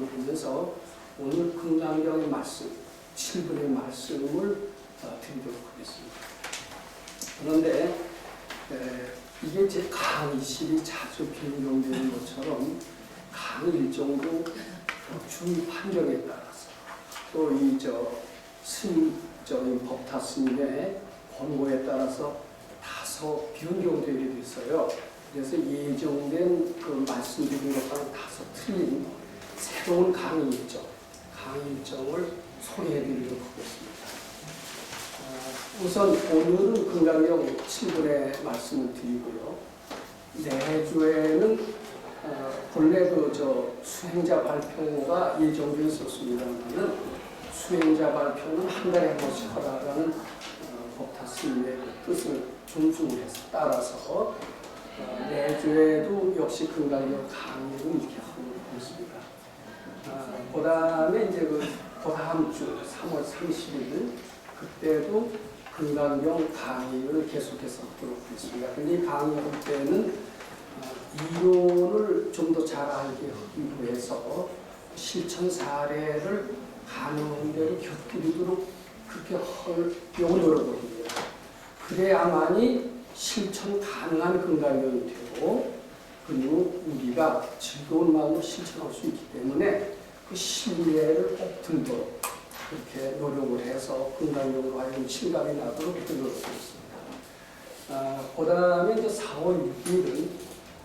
하면서 오늘 금강경의 말씀, 7분의 말씀을 드리도록 하겠습니다. 그런데 이게 제 강의실이 자주 변경되는 것처럼 강의 일정도 주의 판정에 따라서 또 이 법타 스님의 권고에 따라서 다소 변경되게 됐어요. 그래서 예정된 그 말씀드린 것과는 다소 틀린 새로운 강의 일정을 소개해드리도록 하겠습니다. 우선 오늘은 금강경 7분의 말씀을 드리고요. 내주에는 본래 수행자 발표가 예정되어 있었습니다만 수행자 발표는 한 달에 한 번씩 하라는 법타 스님의 뜻을 존중해서 따라서 내주에도 역시 금강경 강의를 이렇게 하고 있습니다. 그 다음에 이제 그 다음 주 3월 30일 그때도 금강경 강의를 계속해서 하도록 하겠습니다. 근데 이 강의할 때는 이론을 좀 더 잘 알게 하기 위해서 실천 사례를 가능한 대로 곁들이도록 그렇게 하려고 노력을 합니다. 그래야만이 실천 가능한 금강경이 되고 그리고 우리가 즐거운 마음으로 실천할 수 있기 때문에 그 신뢰를 꼭 들도록 그렇게 노력을 해서 금강경으로 하여금 실감이 나도록 그렇게 노력하겠습니다. 그 다음에 이제 4월 6일은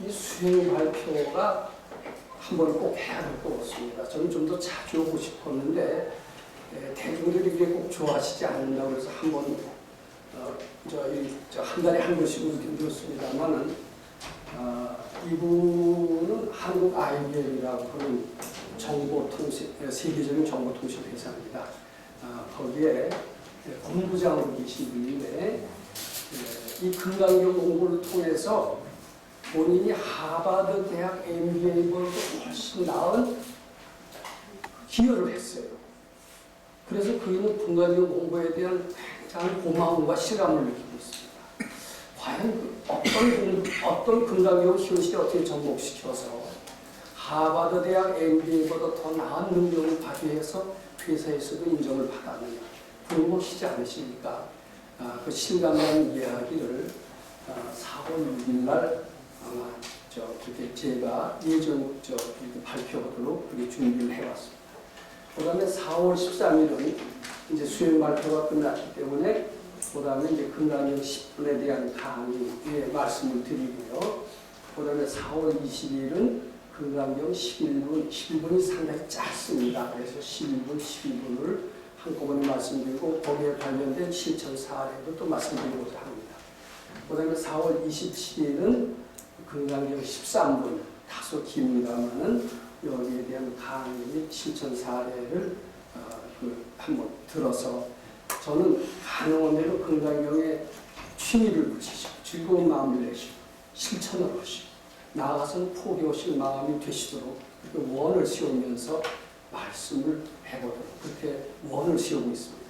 이 수행 발표가 한번 꼭 해야 될 것 같습니다. 저는 좀 더 자주 오고 싶었는데 대중들이 이게 꼭 좋아하시지 않는다고 해서 한번 한 달에 한 번씩으로 드렸습니다만은 이분은 한국 IBM이라고 하는 세계적인 정보통신 회사입니다. 거기에 본부장으로 계신 분인데 이 금강경 공부를 통해서 본인이 하버드 대학 MBA보다 훨씬 나은 기여를 했어요. 그래서 그는 금강경 공부에 대한 굉장히 고마움과 실감을 느끼고 있습니다. 과연 어떤 금강경을 현실에 어떻게 접목시켜서 하버드 대학 MBA보다 더 나은 능력을 발휘해서 회사에서도 인정을 받았느냐 궁금하시지 않으십니까? 그 실감나는 이야기를 4월 6일 날 아마 그렇게 제가 예정 발표하도록 그렇게 준비를 해왔습니다. 그 다음에 4월 13일은 이제 수행 발표가 끝났기 때문에 그 다음에 이제 금강경 10분에 대한 강의의 말씀을 드리고요. 그 다음에 4월 20일은 금강경 11분이 상당히 짧습니다. 그래서 11분, 12분을 한꺼번에 말씀드리고 거기에 관련된 실천 사례도 또 말씀드리고자 합니다. 그 다음에 4월 27일은 금강경 13분, 다소 깁니다만은 여기에 대한 강의 및 실천 사례를 한번 들어서 저는 가능한 대로 금강경에 취미를 붙이시고 즐거운 마음을 내시고 실천을 하시고 나아가서는 포기하실 마음이 되시도록 원을 세우면서 말씀을 해보도록 그렇게 원을 세우고 있습니다.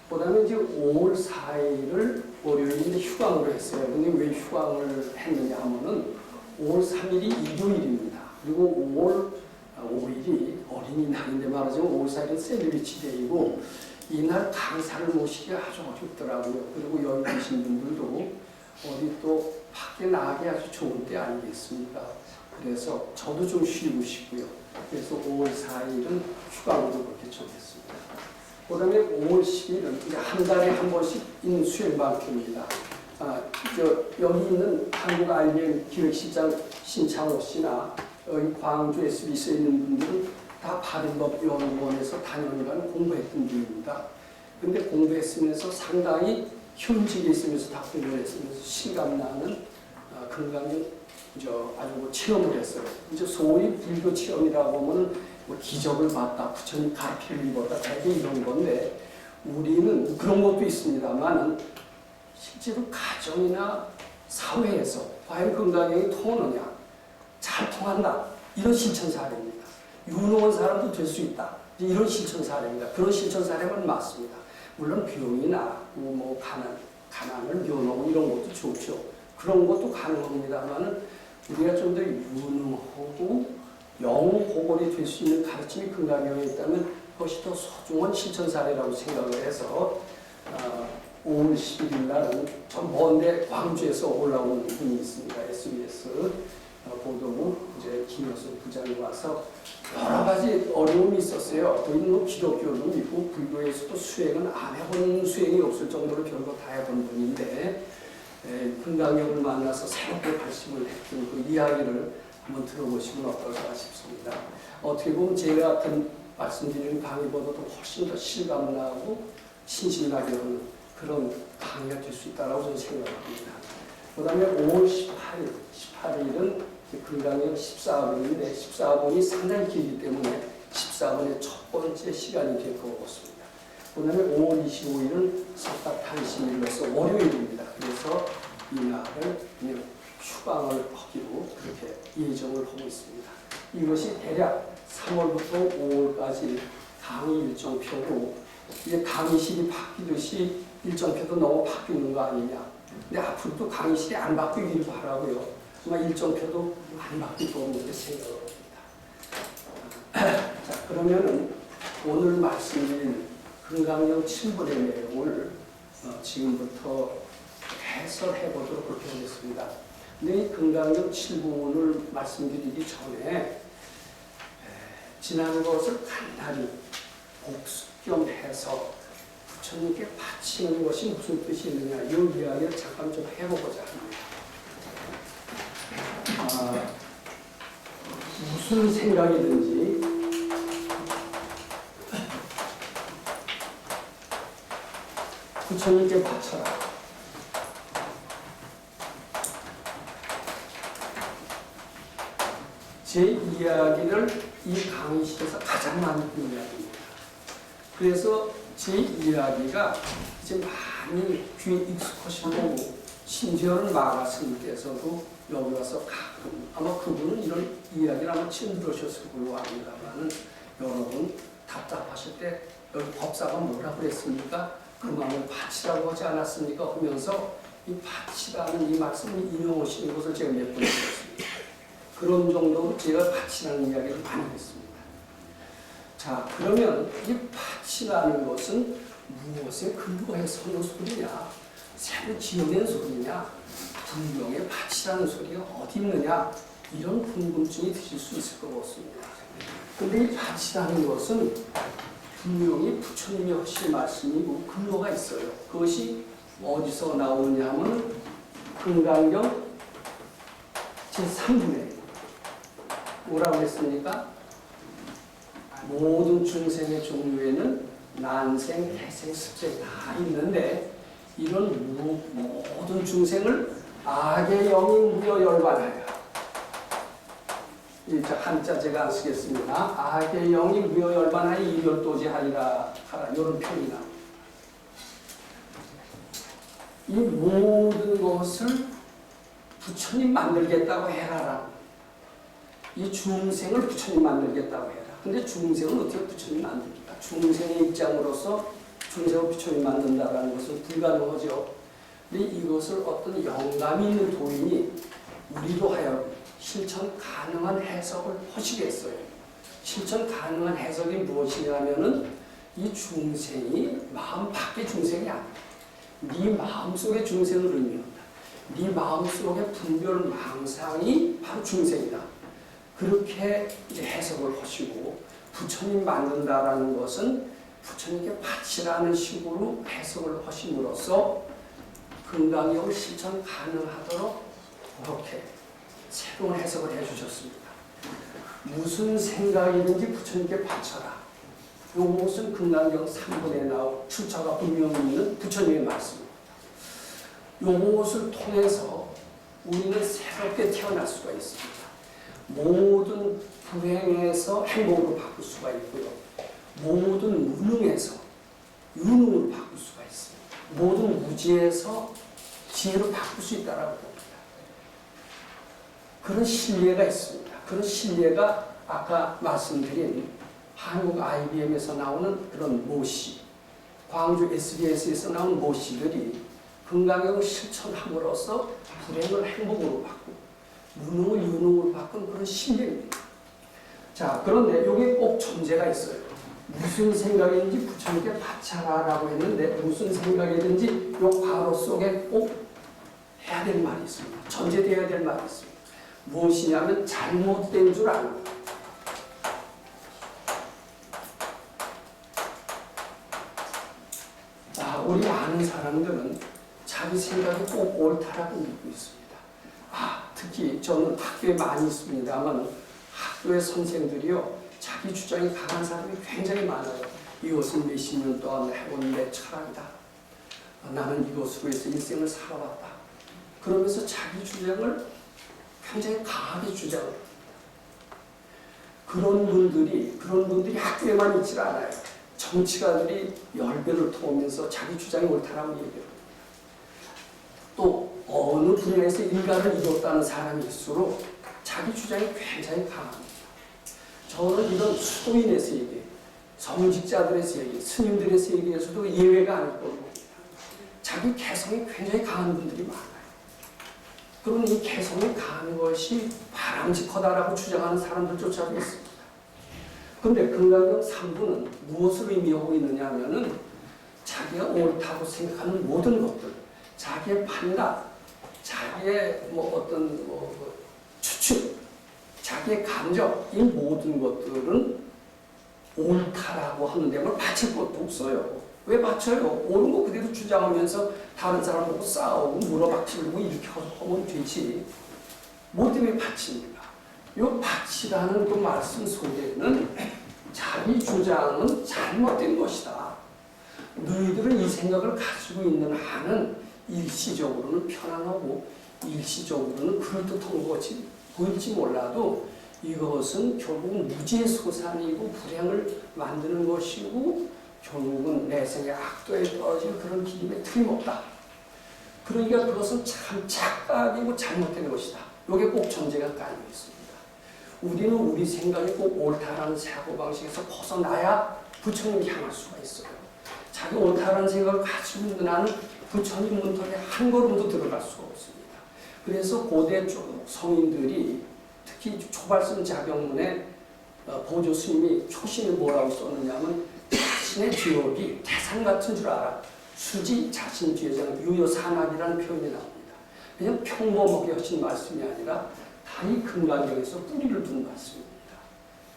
그 다음에 이제 5월 4일을 월요일인데 휴강으로 했어요. 근데 왜 휴강을 했느냐 하면은 5월 3일이 일요일입니다. 그리고 5월 5일이 어린이날인데 말하자면 5월 4일은 샌드위치 데이고 이날 강사를 모시기가 아주 어렵더라고요. 그리고 여기 계신 분들도 어디 또 밖에 나가기 아주 좋은 때 아니겠습니까? 그래서 저도 좀 쉬고 싶고요. 그래서 5월 4일은 휴강으로 그렇게 정했습니다. 그 다음에 5월 10일은 이제 한 달에 한 번씩 있는 수행 발표입니다. 여기 있는 한국 IBM 기획실장 신창호 씨나 여기 광주 SBC에 있는 분들은 다 바른법연구원에서 단연간 공부했던 분입니다. 근데 공부했으면서 상당히 현직에 있으면서 다 공부를 했으면서 실감나는 금강경 아주 체험을 했어요. 이제 소위 불교 체험이라고 하면 기적을 봤다, 부처님 가르침을 입었다, 대개 이런 건데 우리는 그런 것도 있습니다만은 실제로 가정이나 사회에서 과연 금강경이 통하느냐, 잘 통한다 이런 실천 사례입니다. 유능한 사람도 될 수 있다 이런 실천 사례입니다. 그런 실천 사례는 맞습니다. 물론 병이나 가난을 면하고 이런 것도 좋죠. 그런 것도 가능합니다만은 우리가 좀 더 유능하고 영호하고 모골이 될 수 있는 가르침이 금강경에 있다면 그것이 더 소중한 실천 사례라고 생각을 해서 5월 11일 날은 좀 먼데 광주에서 올라온 분이 있습니다. SBS 보도국 이제 김효수 부장이 와서 여러 가지 어려움이 있었어요. 거기는 뭐 기독교도 있고 불교에서도 수행은 안 해본 수행이 없을 정도로 별거 다 해본 분인데 금강경을 만나서 새롭게 발심을 했던 그 이야기를 한번 들어보시면 어떨까 싶습니다. 어떻게 보면 제가 같은 말씀드리는 강의보다도 훨씬 더 실감나고 신신나게 하는 그런 강의가 될 수 있다고 저는 생각합니다. 그 다음에 5월 18일은 금강경 14번인데 14번이 상당히 길기 때문에 14번의 첫 번째 시간이 될 것 같습니다. 그 다음에 5월 25일은 석가탄신일로서 월요일입니다. 그래서 이 날을 그냥 휴강을 하기로 그렇게 예정을 하고 있습니다. 이것이 대략 3월부터 5월까지 강의 일정표고 이제 강의실이 바뀌듯이 일정표도 너무 바뀌는 거 아니냐. 근데 앞으로도 강의실이 안 바뀌길 바라고요. 아마 일정표도 안 바뀔 거라고 생각을 합니다. 자, 그러면은 오늘 말씀드린 금강경 7번의 내용을 지금부터 해설해 보도록 그렇게 하겠습니다. 근데 이 금강경 7번을 말씀드리기 전에 지난 것을 간단히 복습 겸 해서 부처님께 바치는 것이 무슨 뜻이 있느냐 이 이야기를 잠깐 좀 해보고자 합니다. 무슨 생각이든지 부처님께 바쳐라. 제 이야기를 이 강의실에서 가장 많이 듣는 이야기입니다. 그래서 제 이야기가 이제 많이 귀에 익숙하신 거고 심지어는 마가 스님께서도 여기 와서 가끔 아마 그분은 이런 이야기를 아마 처음 들으셨을 걸로 압니다만 여러분 답답하실 때 여기 법사가 뭐라고 그랬습니까? 그 마음을 바치라고 하지 않았습니까? 하면서 이 바치라는 이 말씀을 인용하시는 것을 제가 몇 번 들었습니다. 그런 정도로 제가 바치라는 이야기를 많이 했습니다. 자, 그러면 이 바치라는 것은 무엇에 근거해서 하는 소리냐? 새로 지어낸 소리냐? 불명의 바치라는 소리가 어디 있느냐? 이런 궁금증이 드실 수 있을 것 같습니다. 그런데 이 바치라는 것은 분명히 부처님이 하신 말씀이고 근거가 있어요. 그것이 어디서 나오느냐 하면 금강경 제3분에 뭐라고 했습니까? 모든 중생의 종류에는 난생, 태생, 습생 다 있는데 이런 모든 중생을 악의 영이 무여 열반하여 한자 제가 안 쓰겠습니다. 악의 영이 무여 열반하여 이별도지하리라 하라 이런 표현이 나옵니다. 이 모든 것을 부처님 만들겠다고 해라. 이 중생을 부처님 만들겠다고 해라. 근데 중생은 어떻게 부처님 만듭니까? 중생의 입장으로서 중생을 부처님 만든다는 것은 불가능하죠. 근데 이것을 어떤 영감이 있는 도인이 우리로 하여금 실천 가능한 해석을 하시겠어요. 실천 가능한 해석이 무엇이냐면은 이 중생이 마음 밖의 중생이 아니야. 네 마음속의 중생을 의미한다. 네 마음속의 분별 망상이 바로 중생이다. 그렇게 해석을 하시고 부처님 만든다라는 것은 부처님께 바치라는 식으로 해석을 하심으로써 금강경을 실천 가능하도록 그렇게 새로운 해석을 해주셨습니다. 무슨 생각이든지 부처님께 바쳐라. 이것은 금강경 3번에 나온 출처가 분명히 있는 부처님의 말씀입니다. 이것을 통해서 우리는 새롭게 태어날 수가 있습니다. 모든 불행에서 행복으로 바꿀 수가 있고요. 모든 무능에서 유능으로 바꿀 수가 있습니다. 모든 무지에서 지혜로 바꿀 수 있다고 봅니다. 그런 신뢰가 있습니다. 그런 신뢰가 아까 말씀드린 한국 IBM에서 나오는 그런 모씨, 광주 SBS에서 나온 모씨들이 금강경을 실천함으로써 불행을 행복으로 바꾸고 무능을 유능으로 바꾼 그런 신뢰입니다. 자, 그런데 여기 꼭 전제가 있어요. 무슨 생각인지 부처님께 바쳐라라고 했는데 무슨 생각이든지 요 괄호 속에 꼭 해야 될 말이 있습니다. 전제되어야 될 말이 있습니다. 무엇이냐면 잘못된 줄 알고. 우리 아는 사람들은 자기 생각이 꼭 옳다라고 믿고 있습니다. 특히 저는 학교에 많이 있습니다만 학교의 선생들이요, 자기 주장이 강한 사람이 굉장히 많아요. 이것은 몇십 년 동안 해온 내 철학이다. 나는 이것으로 해서 일생을 살아왔다. 그러면서 자기 주장을 굉장히 강하게 주장합니다. 그런 분들이 학교에만 있질 않아요. 정치가들이 열변을 토하면서 자기 주장이 옳다라고 얘기합니다. 또 어느 분야에서 일가를 이뤘다는 사람일수록 자기 주장이 굉장히 강합니다. 저는 이런 수도인의 세계, 성직자들의 세계, 스님들의 세계에서도 예외가 아닐 거라고 봅니다. 자기 개성이 굉장히 강한 분들이 많아요. 그러면 이 개성이 강한 것이 바람직하다라고 주장하는 사람들조차도 있습니다. 그런데 금강경 3부는 무엇을 의미하고 있느냐 하면은 자기가 옳다고 생각하는 모든 것들, 자기의 판단, 자기의 추측, 자기의 감정, 이 모든 것들은 옳다라고 하는 데만 바칠 것도 없어요. 왜 바쳐요? 옳은 거 그대로 주장하면서 다른 사람 보고 싸우고 물어박치고 이렇게 하면 되지. 뭐 때문에 바칩니까? 이 바치라는 그 말씀 속에는 자기 주장은 잘못된 것이다. 너희들은 이 생각을 가지고 있는 한은 일시적으로는 편안하고 일시적으로는 그럴듯한 것이 보일지 몰라도 이것은 결국 무지소산이고 불행을 만드는 것이고 결국은 내생의 악도에 떨어질 그런 길임에 틀림없다. 그러니까 그것은 참 착각이고 잘못된 것이다. 이게 꼭 전제가 깔려 있습니다. 우리는 우리 생각이 꼭 옳다라는 사고방식에서 벗어나야 부처님을 향할 수가 있어요. 자기 옳다라는 생각을 가지고 있는 한은 부처님 문턱에 한 걸음도 들어갈 수가 없습니다. 그래서 고대 성인들이 특히 초발성 자경문에 보조 스님이 초심에 뭐라고 썼느냐면 자신의 죄업이 태산 같은 줄 알아. 수지 자신 죄장 유여산악이라는 표현이 나옵니다. 그냥 평범하게 하신 말씀이 아니라 다이 금강경에서 뿌리를 둔 말씀입니다.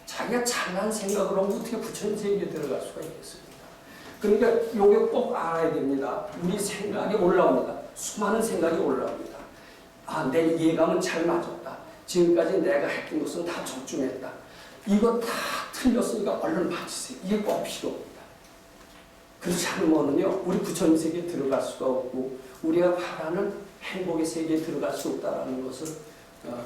자기가 잘난 생각을 하면 어떻게 부처님 세계에 들어갈 수가 있겠습니까? 그러니까 이게 꼭 알아야 됩니다. 우리 생각이 올라옵니다. 수많은 생각이 올라옵니다. 내 이해감은 잘 맞았다. 지금까지 내가 했던 것은 다 적중했다. 이거 다 틀렸으니까 얼른 맞으세요. 이게 꼭 필요합니다. 그렇지 않으면요, 우리 부처님 세계에 들어갈 수가 없고 우리가 바라는 행복의 세계에 들어갈 수 없다는 것을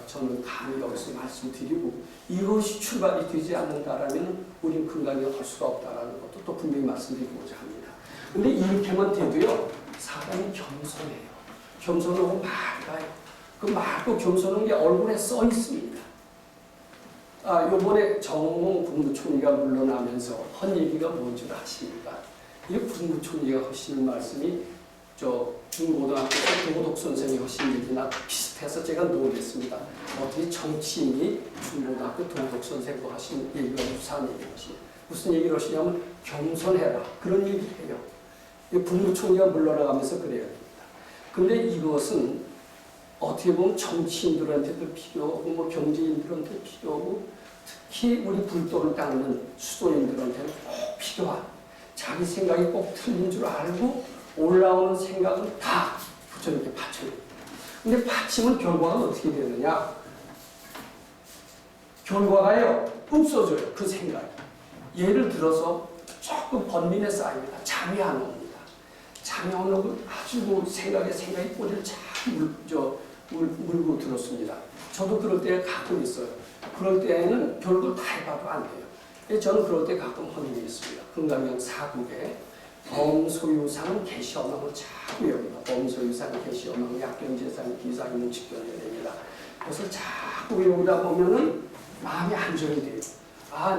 저는 감히 여기서 말씀드리고, 이것이 출발이 되지 않는다라면 우리는 금강경을 할 수가 없다는 것도 또 분명히 말씀드리고자 합니다. 근데 이렇게만 돼도요, 사람이 겸손해요. 겸손하고 맑아요. 그 맑고 겸손한 게 얼굴에 써 있습니다. 요번에 정몽 국무총리가 물러나면서 한 얘기가 뭔지 아십니까? 이 국무총리가 하시는 말씀이 중고등학교 도덕 선생이 하신 얘기나 비슷해서 제가 놀랬습니다. 어떻게 정치인이 중고등학교 도덕 선생과 하신 얘기가 유사한 얘기를 하시냐. 무슨 얘기를 하시냐면 겸손해라. 그런 얘기를 해요. 국무총리가 물러나가면서 그래야 됩니다. 근데 이것은 어떻게 보면 정치인들한테도 필요하고 경제인들한테도 필요하고 특히 우리 불도를 닦는 수도인들한테는 꼭 필요한, 자기 생각이 꼭 틀린 줄 알고 올라오는 생각은 다 부처님께 바쳐야 됩니다. 근데 바치면 결과가 어떻게 되느냐? 결과가요, 없어져요. 그 생각이. 예를 들어서 조금 번민에 쌓입니다. 잠이 안 옵니다. 잠이 안 오고 아주 생각이 꼬리를 잘 물고 들었습니다. 저도 그럴 때 가끔 있어요. 그럴 때에는 별걸 다 해봐도 안 돼요. 저는 그럴 때 가끔 하는 게 있습니다. 금강경 4국에 범소유상 개시어망을 자꾸 외웁니다. 범소유상 개시어망 약견재상 기상이는 직견이됩니다. 그래서 자꾸 외우다 보면은 마음이 안정이 돼요.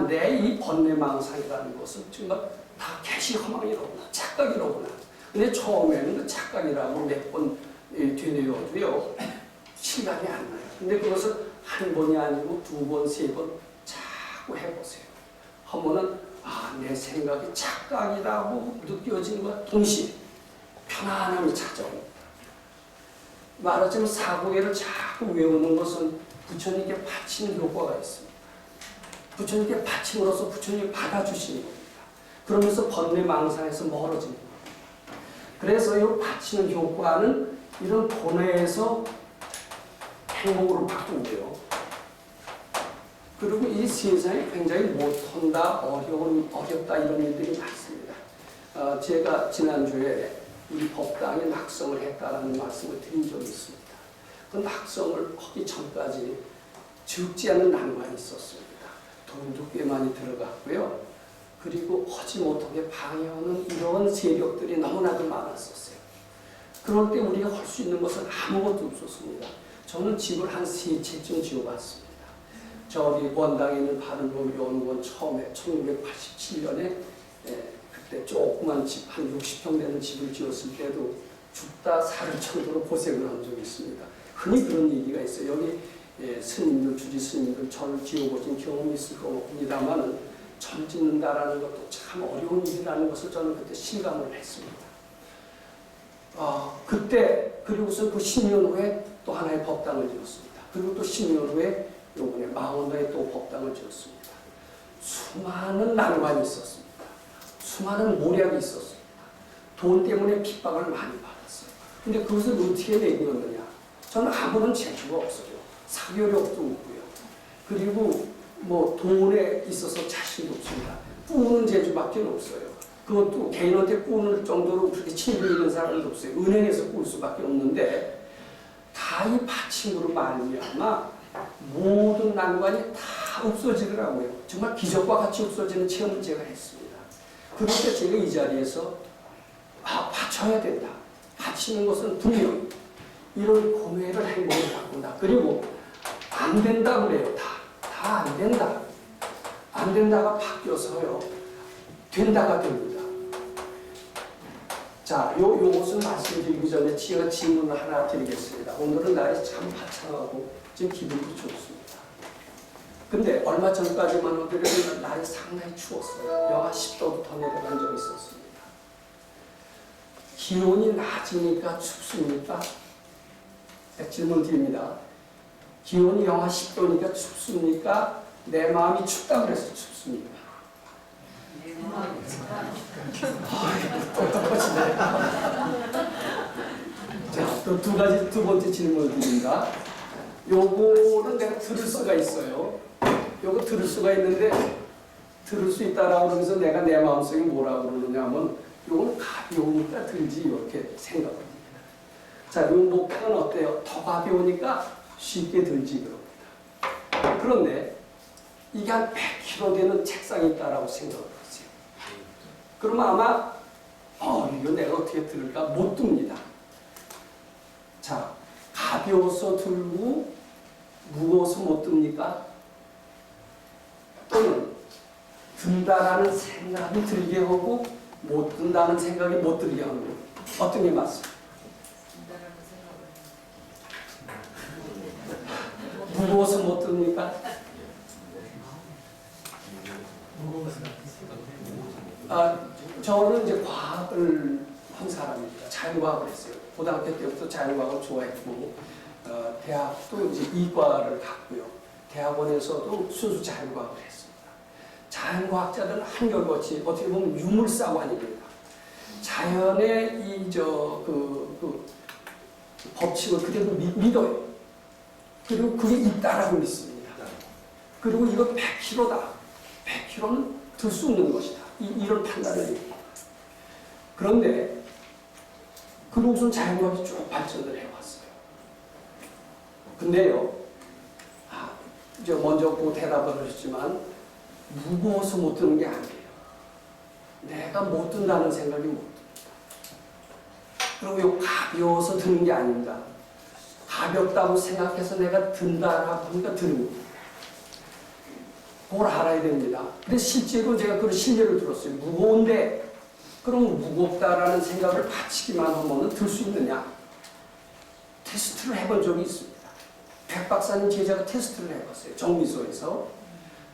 내 이 번뇌망상이라는 것은 정말 다 개시허망이로구나, 착각이로구나. 근데 처음에는 그 착각이라고 몇 번 되뇌어도요, 실감이 안 나요. 근데 그것을 한 번이 아니고 두 번, 세 번 자꾸 해보세요. 하면은 내 생각이 착각이라고 느껴지는 것과 동시에 편안함이 찾아옵니다. 말하자면 사고계를 자꾸 외우는 것은 부처님께 바치는 효과가 있습니다. 부처님께 바침으로써 부처님이 받아주시는 겁니다. 그러면서 번뇌망상에서 멀어지는 겁니다. 그래서 이 바치는 효과는 이런 번뇌에서 행복으로 바꾼대요. 그리고 이 세상에 굉장히 못한다, 어렵다 이런 일들이 많습니다. 제가 지난주에 우리 법당에 낙성을 했다라는 말씀을 드린 적이 있습니다. 그 낙성을 하기 전까지 적지 않은 난관이 있었습니다. 돈도 꽤 많이 들어갔고요. 그리고 하지 못하게 방해하는 이런 세력들이 너무나도 많았었어요. 그럴 때 우리가 할 수 있는 것은 아무것도 없었습니다. 저는 집을 한 3채쯤 지어봤습니다. 저기 원당에 있는 바른로 연구원 처음에 1987년에 그때 조그만 집 한 60평 되는 집을 지었을 때도 죽다 살을 정도로 고생을 한 적이 있습니다. 흔히 그런 얘기가 있어요. 여기 스님들, 주지 스님들 절 지어보신 경험이 있을 겁니다만 절 짓는다라는 것도 참 어려운 일이라는 것을 저는 그때 실감을 했습니다. 그때 그리고서 그 10년 후에 또 하나의 법당을 지었습니다. 그리고 또 10년 후에 요번에 망원동에 또 법당을 지었습니다. 수많은 난관이 있었습니다. 수많은 모략이 있었습니다. 돈 때문에 핍박을 많이 받았어요. 근데 그것을 어떻게 내겼느냐? 저는 아무런 재주가 없어요. 사교력도 없고요. 그리고 뭐 돈에 있어서 자신도 없습니다. 꾸는 재주밖에 없어요. 그것도 개인한테 꾸는 정도로 그렇게 친구 있는 사람도 없어요. 은행에서 꿀 수밖에 없는데 다 이 받침으로 말미암아 모든 난관이 다 없어지더라고요. 정말 기적과 같이 없어지는 체험을 제가 했습니다. 그럴 때 제가 이 자리에서 바쳐야 된다. 바치는 것은 분명히 이런 고뇌를 행복을 바꾼다. 그리고 안 된다 그래요. 다 안 된다. 안 된다가 바뀌어서요. 된다가 됩니다. 자, 요것을 말씀드리기 전에 제가 질문을 하나 드리겠습니다. 오늘은 날이 참 화창하고 지금 기분도 좋습니다. 근데 얼마 전까지만 하더라도 날이 상당히 추웠어요. 영하 10도도 더 내려간 적이 있었습니다. 기온이 낮으니까 춥습니까? 질문 드립니다. 기온이 영하 10도니까 춥습니까? 내 마음이 춥다고 해서 춥습니까? 내 마음이 춥다. 똑똑하시네. 자, 또 두 번째 질문을 드립니다. 요거는 내가 들을 수가 있어요. 요거 들을 수가 있는데 들을 수 있다라고 그러면서 내가 내 마음속에 뭐라고 그러느냐 하면 요건 가벼우니까 들지 이렇게 생각합니다. 자, 요 목표는 어때요? 더 가벼우니까 쉽게 들지 그럽니다. 그런데 이게 한 100kg 되는 책상이 있다라고 생각을 하세요. 그러면 아마 이거 내가 어떻게 들을까? 못 듭니다. 자, 가벼워서 들고 무거워서 못 듭니까? 또는 든다라는 생각이 들게 하고 못 든다는 생각이 못 들게 하는 거예요. 어떤 게 맞습니까? 무거워서 못 듭니까? 저는 이제 과학을 한 사람입니다. 자연과학을 했어요. 고등학교 때부터 자연과학을 좋아했고, 대학도 이제 이과를 갔고요. 대학원에서도 순수 자연과학을 했습니다. 자연과학자들은 한결같이 어떻게 보면 유물사관입니다. 자연의 법칙을 그대로 믿어요. 그리고 그게 있다라고 믿습니다. 그리고 이거 100kg다. 100kg는 들 수 없는 것이다. 이런 판단을 해요. 그런데 그러고선 자연과학이 쭉 발전을 해왔어요. 근데요, 이제 먼저 그 대답을 하셨지만 무거워서 못 드는 게 아니에요. 내가 못 든다는 생각이 못 듭니다. 그리고 요 가벼워서 드는 게 아닙니다. 가볍다고 생각해서 내가 든다라고 하니까 드는 거예요. 그걸 알아야 됩니다. 근데 실제로 제가 그런 실례를 들었어요. 무거운데 그럼 무겁다라는 생각을 바치기만 하면 들 수 있느냐? 테스트를 해본 적이 있습니다. 백 박사님 제자가 테스트를 해봤어요. 정미소에서.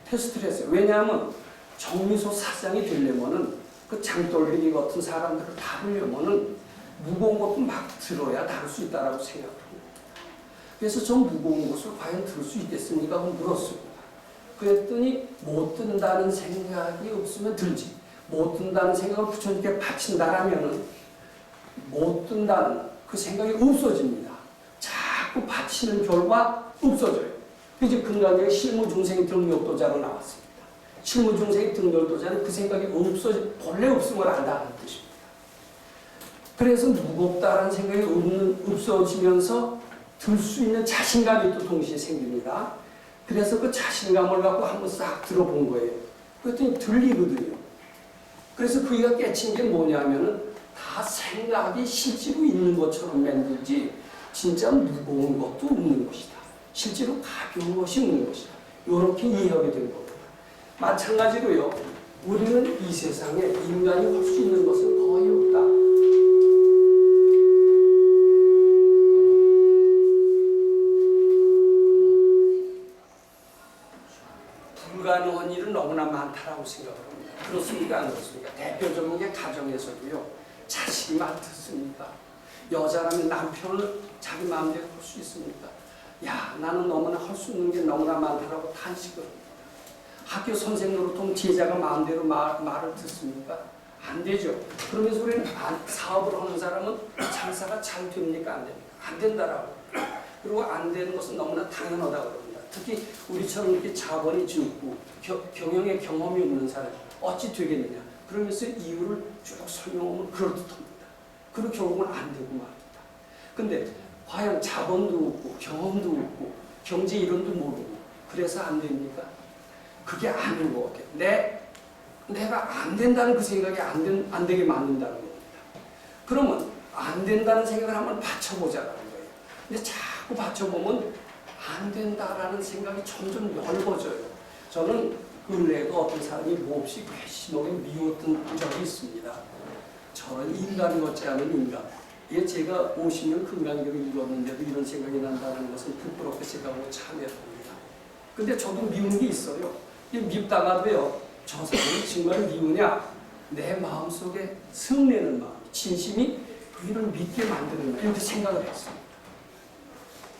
테스트를 했어요. 왜냐하면 정미소 사장이 되려면은 그 장돌리기 같은 사람들을 다루려면은 무거운 것도 막 들어야 다룰 수 있다라고 생각합니다. 그래서 저 무거운 것을 과연 들 수 있겠습니까? 하고 물었습니다. 그랬더니 못 든다는 생각이 없으면 들지. 못 든다는 생각을 부처님께 바친다라면은 못 든다는 그 생각이 없어집니다. 자꾸 바치는 결과 없어져요. 그래서 근간경에 실무중생이 등력도자로 나왔습니다. 실무중생이 등력도자는 그 생각이 본래 없음을 안다는 뜻입니다. 그래서 무겁다는 생각이 없어지면서 들 수 있는 자신감이 또 동시에 생깁니다. 그래서 그 자신감을 갖고 한번 싹 들어본 거예요. 그랬더니 들리거든요. 그래서 그이가 깨친 게 뭐냐면은 다 생각이 실제로 있는 것처럼 만들지 진짜 무거운 것도 없는 것이다. 실제로 가벼운 것이 없는 것이다. 이렇게 이해하게 된 겁니다. 마찬가지로요. 우리는 이 세상에 인간이 할 수 있는 것은 거의 없다. 불가능한 일은 너무나 많다라고 생각을 합니다. 그렇습니까? 안 그렇습니까? 대표적인 게 가정에서도요. 자식이 많습니다. 여자라면 남편을 자기 마음대로 할 수 있습니까? 야, 나는 너무나 할 수 있는 게 너무나 많다라고 탄식을 합니다. 학교 선생 노릇하면 제자가 마음대로 말을 듣습니까? 안 되죠. 그러면서 우리는 사업을 하는 사람은 장사가 잘 됩니까? 안 됩니까? 안 된다라고. 그리고 안 되는 것은 너무나 당연하다고 그럽니다. 특히 우리처럼 이렇게 자본이 적고 경영에 경험이 없는 사람 어찌 되겠느냐. 그러면서 이유를 쭉 설명하면 그럴듯합니다. 그리고 결국은 안 되고 말입니다. 근데 과연 자본도 없고 경험도 없고 경제 이론도 모르고 그래서 안 됩니까? 그게 아닌 것 같아요. 내가 안 된다는 그 생각이 안 되게 만든다는 겁니다. 그러면 안 된다는 생각을 한번 받쳐보자는 거예요. 근데 자꾸 받쳐보면 안 된다라는 생각이 점점 넓어져요. 저는 근래에도 어떤 사람이 몹시 괘씸하게 미웠던 적이 있습니다. 저는 인간이 어찌 않은 인간. 이게 제가 50년 금강경을 읽었는데도 이런 생각이 난다는 것은 부끄럽게 생각하고 참여합니다. 근데 저도 미운 게 있어요. 밉다가도요. 저 사람이 정말 미우냐? 내 마음속에 성내는 마음, 진심이 그이를 믿게 만드는 마음 이렇게 생각을 했습니다.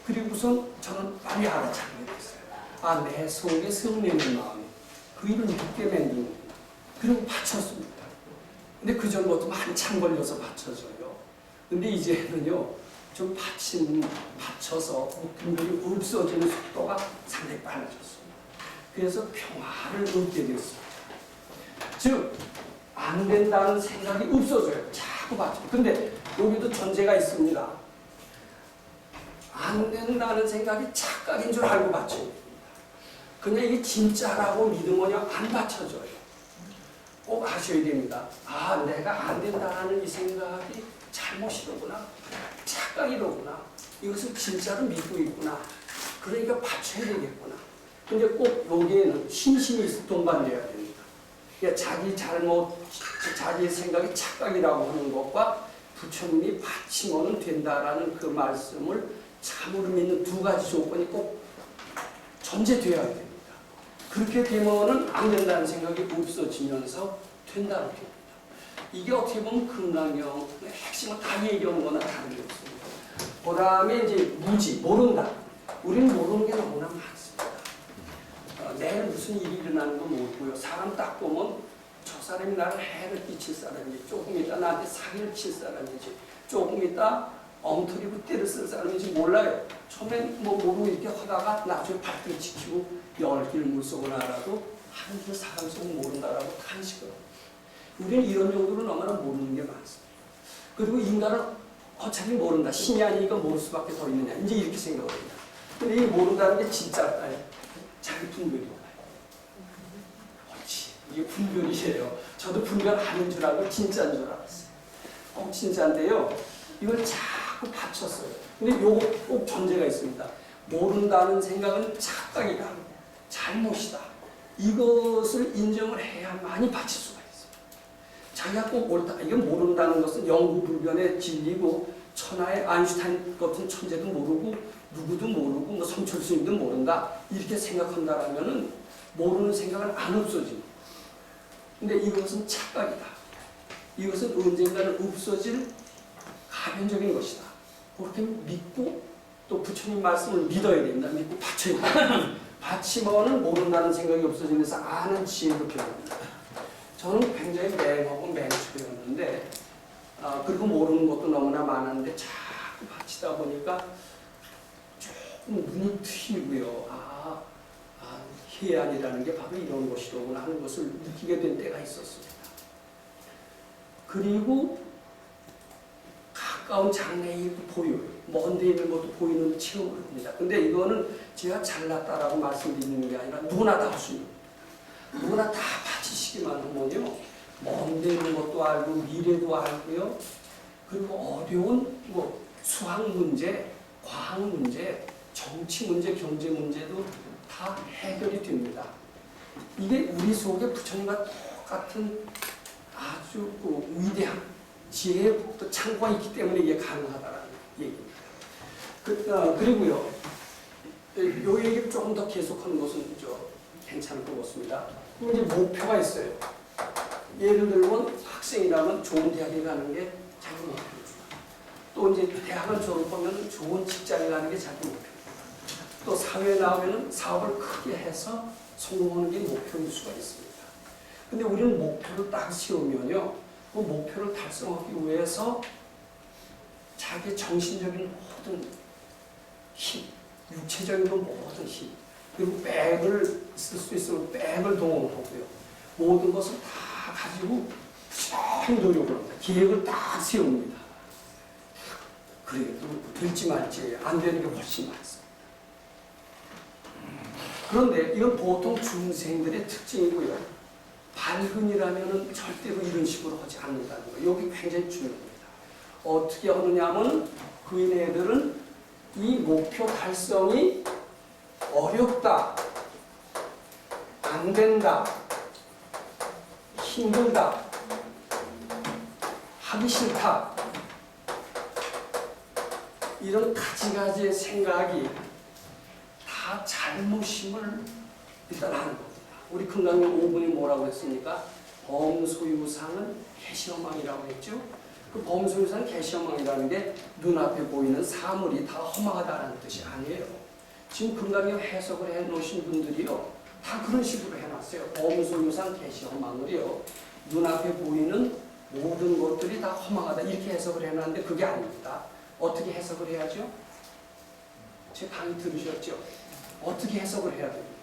그리고선 저는 빨리 알아차리게 됐어요. 아, 내 속에 성내는 마음이 그이를 믿게 만드는구나. 그리고 바쳤습니다. 근데 그 전부터 한참 걸려서 받쳐져요. 근데 이제는요, 좀 받쳐서 분별이 없어지는 속도가 상당히 빨라졌습니다. 그래서 평화를 얻게 됐습니다. 즉, 안 된다는 생각이 없어져요. 자꾸 받쳐. 근데 여기도 전제가 있습니다. 안 된다는 생각이 착각인 줄 알고 받쳐야 됩니다. 그냥 이게 진짜라고 믿으면요, 안 받쳐져요. 꼭 아셔야 됩니다. 아, 내가 안 된다는 이 생각이 잘못이로구나. 착각이로구나. 이것을 진짜로 믿고 있구나. 그러니까 받쳐야 되겠구나. 근데 꼭 여기에는 신심이 동반돼야 됩니다. 그러니까 자기 잘못, 자기의 생각이 착각이라고 하는 것과 부처님이 받치면 된다라는 그 말씀을 참으로 믿는 두 가지 조건이 꼭 전제되어야 됩니다. 그렇게 되면은 안 된다는 생각이 없어지면서 된다는 겁니다. 이게 어떻게 보면 금강경의 핵심을 다 얘기하는 거나 다른 게 없습니다. 그 다음에 이제 무지, 모른다. 우리는 모르는 게 너무나 많습니다. 내일 무슨 일이 일어나는 거 모르고요. 사람 딱 보면 저 사람이 나를 해를 끼칠 사람인지, 조금 있다 나한테 사기를 칠 사람인지, 조금 있다 엉터리고 때를 쓸 사람인지 몰라요. 처음엔 뭐 모르고 이렇게 하다가 나중에 발등 지키고 열길 물속을 알아도 한 줄 사람 속 모른다라고 탄식을 합니다. 우리는 이런 정도로 너무나 모르는 게 많습니다. 그리고 인간은 어차피 모른다. 신이 아니니까 모를 수밖에 더 있느냐. 이제 이렇게 생각을 합니다. 근데 이 모른다는 게 진짜일까요? 자기 분별이잖아요. 그렇지. 이게 분별이에요. 저도 분별하는 줄 알고 진짜인 줄 알았어요. 진짜인데요. 이걸 자꾸 받쳤어요. 근데 요거 꼭 전제가 있습니다. 모른다는 생각은 착각이다. 잘못이다. 이것을 인정을 해야만이 받칠 수가 있어요. 자기가 꼭 옳다. 이건 모른다는 것은 영구불변의 진리고 천하의 아인슈타인 같은 천재도 모르고 누구도 모르고 뭐 성철스님도 모른다. 이렇게 생각한다라면은 모르는 생각은 안 없어지고. 근데 이것은 착각이다. 이것은 언젠가는 없어질 가변적인 것이다. 그렇게 믿고 또 부처님 말씀을 믿어야 된다. 믿고 바쳐야 된다. 바치면은 모른다는 생각이 없어지면서 아는 지혜로 변합니다. 저는 굉장히 맹하고 맹추였는데 그리고 모르는 것도 너무나 많았는데 자꾸 바치다 보니까 조금 눈이 트이고요. 해안이라는 게 바로 이런 것이로구나 하는 것을 느끼게 된 때가 있었습니다. 그리고 가까운 장래일도 보여요. 먼 데 있는 것도 보이는 체험을 합니다. 근데 이거는 제가 잘났다라고 말씀드리는 게 아니라 누구나 다 할 수 있는 겁니다. 누구나 다 바치시기만 하면요. 먼 데 있는 것도 알고 미래도 알고요. 그리고 어려운 수학 문제, 과학 문제, 정치 문제, 경제 문제도 다 해결이 됩니다. 이게 우리 속에 부처님과 똑같은 아주 위대한 지혜의 또 창고가 있기 때문에 이게 가능하다는 얘기입니다. 그리고요, 이 얘기를 조금 더 계속하는 것은 괜찮을 것 같습니다. 이제 목표가 있어요. 예를 들면 학생이라면 좋은 대학에 가는 게 자기 목표입니다. 또 이제 대학을 졸업하면 좋은 직장에 가는 게 자기 목표입니다. 또 사회에 나오면 사업을 크게 해서 성공하는 게 목표일 수가 있습니다. 근데 우리는 목표를 딱 세우면요, 그 목표를 달성하기 위해서 자기 정신적인 모든 힘, 육체적인 모든 힘, 그리고 백을 쓸 수 있으면 백을 동원하고요. 모든 것을 다 가지고 부지런히 노력을 합니다. 계획을 딱 세웁니다. 그래도 될지 말지 안 되는 게 훨씬 많습니다. 그런데 이건 보통 중생들의 특징이고요. 발근이라면 절대로 이런 식으로 하지 않는다는 거예요. 여기 굉장히 중요합니다. 어떻게 하느냐 하면 그인애들은 이 목표 달성이 어렵다, 안 된다, 힘들다, 하기 싫다, 이런 가지가지의 생각이 다 잘못임을 일단 하는 겁니다. 우리 금강경 5분이 뭐라고 했습니까? 범소유상은 개시허망이라고 했죠. 그 범소유상 개시허망이라는 게 눈앞에 보이는 사물이 다 허망하다는 뜻이 아니에요. 지금 금강경 해석을 해놓으신 분들이요, 다 그런 식으로 해놨어요. 범소유상 개시허망을요, 눈앞에 보이는 모든 것들이 다 허망하다 이렇게 해석을 해놨는데 그게 아닙니다. 어떻게 해석을 해야죠? 제 강의 들으셨죠? 어떻게 해석을 해야 됩니까?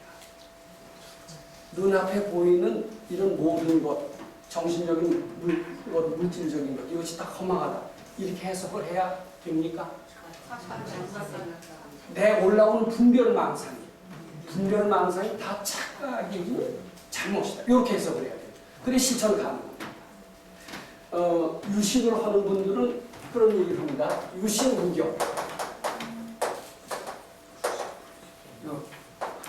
눈앞에 보이는 이런 모든 것, 정신적인 물질적인 것, 이것이 다 허망하다. 이렇게 해석을 해야 됩니까? 내 올라오는 분별망상이 다 착각이고 잘못이다. 이렇게 해석을 해야 돼요. 그래 실천 가능합니다. 유식을 하는 분들은 그런 얘기를 합니다. 유식무교.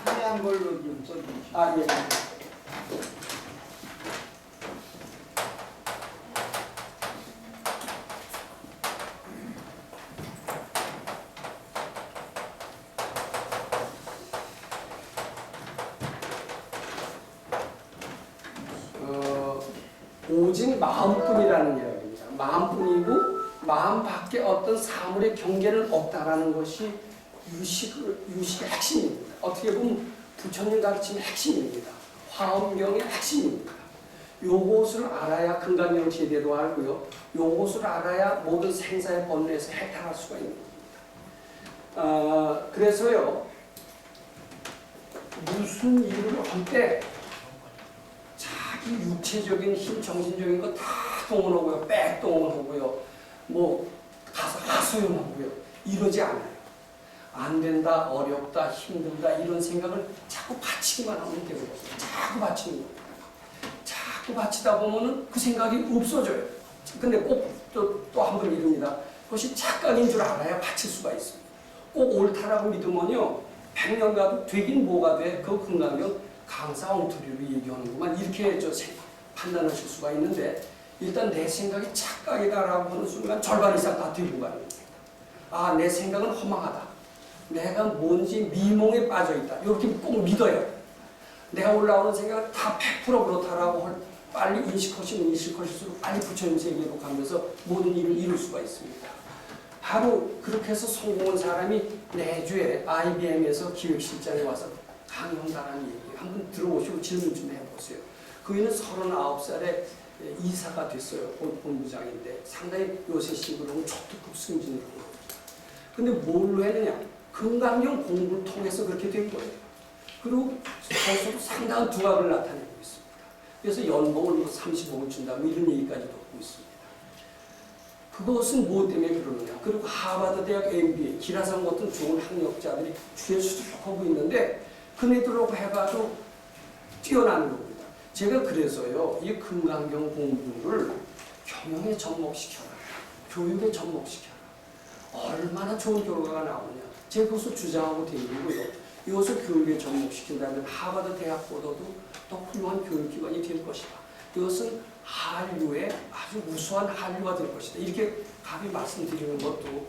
하얀 걸로 좀 써주시죠. 예. 오직 마음뿐이라는 이야기입니다. 마음뿐이고 마음 밖에 어떤 사물의 경계는 없다라는 것이 유식의 핵심입니다. 어떻게 보면 부처님 가르침의 핵심입니다. 화엄경의 핵심입니다. 요것을 알아야 금강경 제대로 알고요. 요것을 알아야 모든 생사의 번뇌에서 해탈할 수가 있는 겁니다. 그래서요, 무슨 일을 할 때 자기 육체적인 힘, 정신적인 거 다 동원하고요. 빽 동원하고요. 가서 하소연하고요. 이러지 않아요. 안 된다, 어렵다, 힘들다 이런 생각을 자꾸 바치기만 하면 되는 거예요. 자꾸 바치는 거예요. 자꾸 바치다 보면은 그 생각이 없어져요. 근데 꼭 또 한 번 이릅니다. 그것이 착각인 줄 알아야 바칠 수가 있습니다. 꼭 옳다라고 믿으면요, 100년 가도 되긴 뭐가 돼? 그 금강경 강사 엉터리로 얘기하는구만 이렇게 판단하실 수가 있는데, 일단 내 생각이 착각이다라고 하는 순간 절반 이상 다 들고 가는 겁니다. 내 생각은 허망하다. 내가 뭔지 미몽에 빠져있다. 이렇게 꼭 믿어요. 내 올라오는 생각은 다 100% 그렇다라고 빨리 인식하시면 인식하실수록 빨리 부처님 세계로 가면서 모든 일을 이룰 수가 있습니다. 바로 그렇게 해서 성공한 사람이 내주에 IBM에서 기획실장에 와서 강연하는 얘기 한번 들어보시고 질문 좀 해보세요. 그이는 39살에 이사가 됐어요. 본부장인데 상당히 요새식으로는 초특급 승진을 한 거죠. 근데 뭘로 했느냐? 금강경 공부를 통해서 그렇게 된 거예요. 그리고 거기서도 상당한 두각을 나타내고 있습니다. 그래서 연봉을 35을 준다 이런 얘기까지 듣고 있습니다. 그것은 무엇 때문에 그러느냐? 그리고 하버드 대학 MBA, 기라상 같은 좋은 학력자들이 주에 수두룩하고 있는데 그네들하고 해봐도 뛰어나는 겁니다. 제가 그래서요, 이 금강경 공부를 경영에 접목시켜라, 교육에 접목시켜라. 얼마나 좋은 결과가 나오냐. 제가 그것을 주장하고 다니고요. 이것을 교육에 접목시킨다면 하버드 대학보다도 더 훌륭한 교육기관이 될 것이다. 이것은 한류의 아주 우수한 한류가 될 것이다. 이렇게 감히 말씀드리는 것도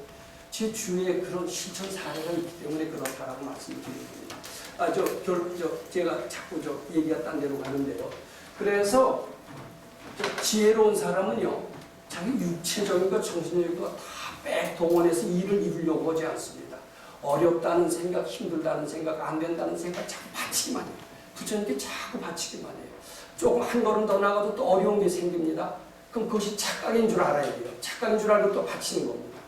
제 주위에 그런 실천 사례가 있기 때문에 그렇다라고 말씀드립니다. 제가 자꾸 얘기가 딴 데로 가는데요. 그래서 지혜로운 사람은요, 자기 육체적인 것, 정신적인 것 다 동원해서 일을 이루려고 하지 않습니다. 어렵다는 생각, 힘들다는 생각, 안 된다는 생각 자꾸 바치기만 해요. 부처님께 자꾸 바치기만 해요. 조금 한 걸음 더 나가도 또 어려운 게 생깁니다. 그럼 그것이 착각인 줄 알아야 돼요. 착각인 줄 알고 또 바치는 겁니다.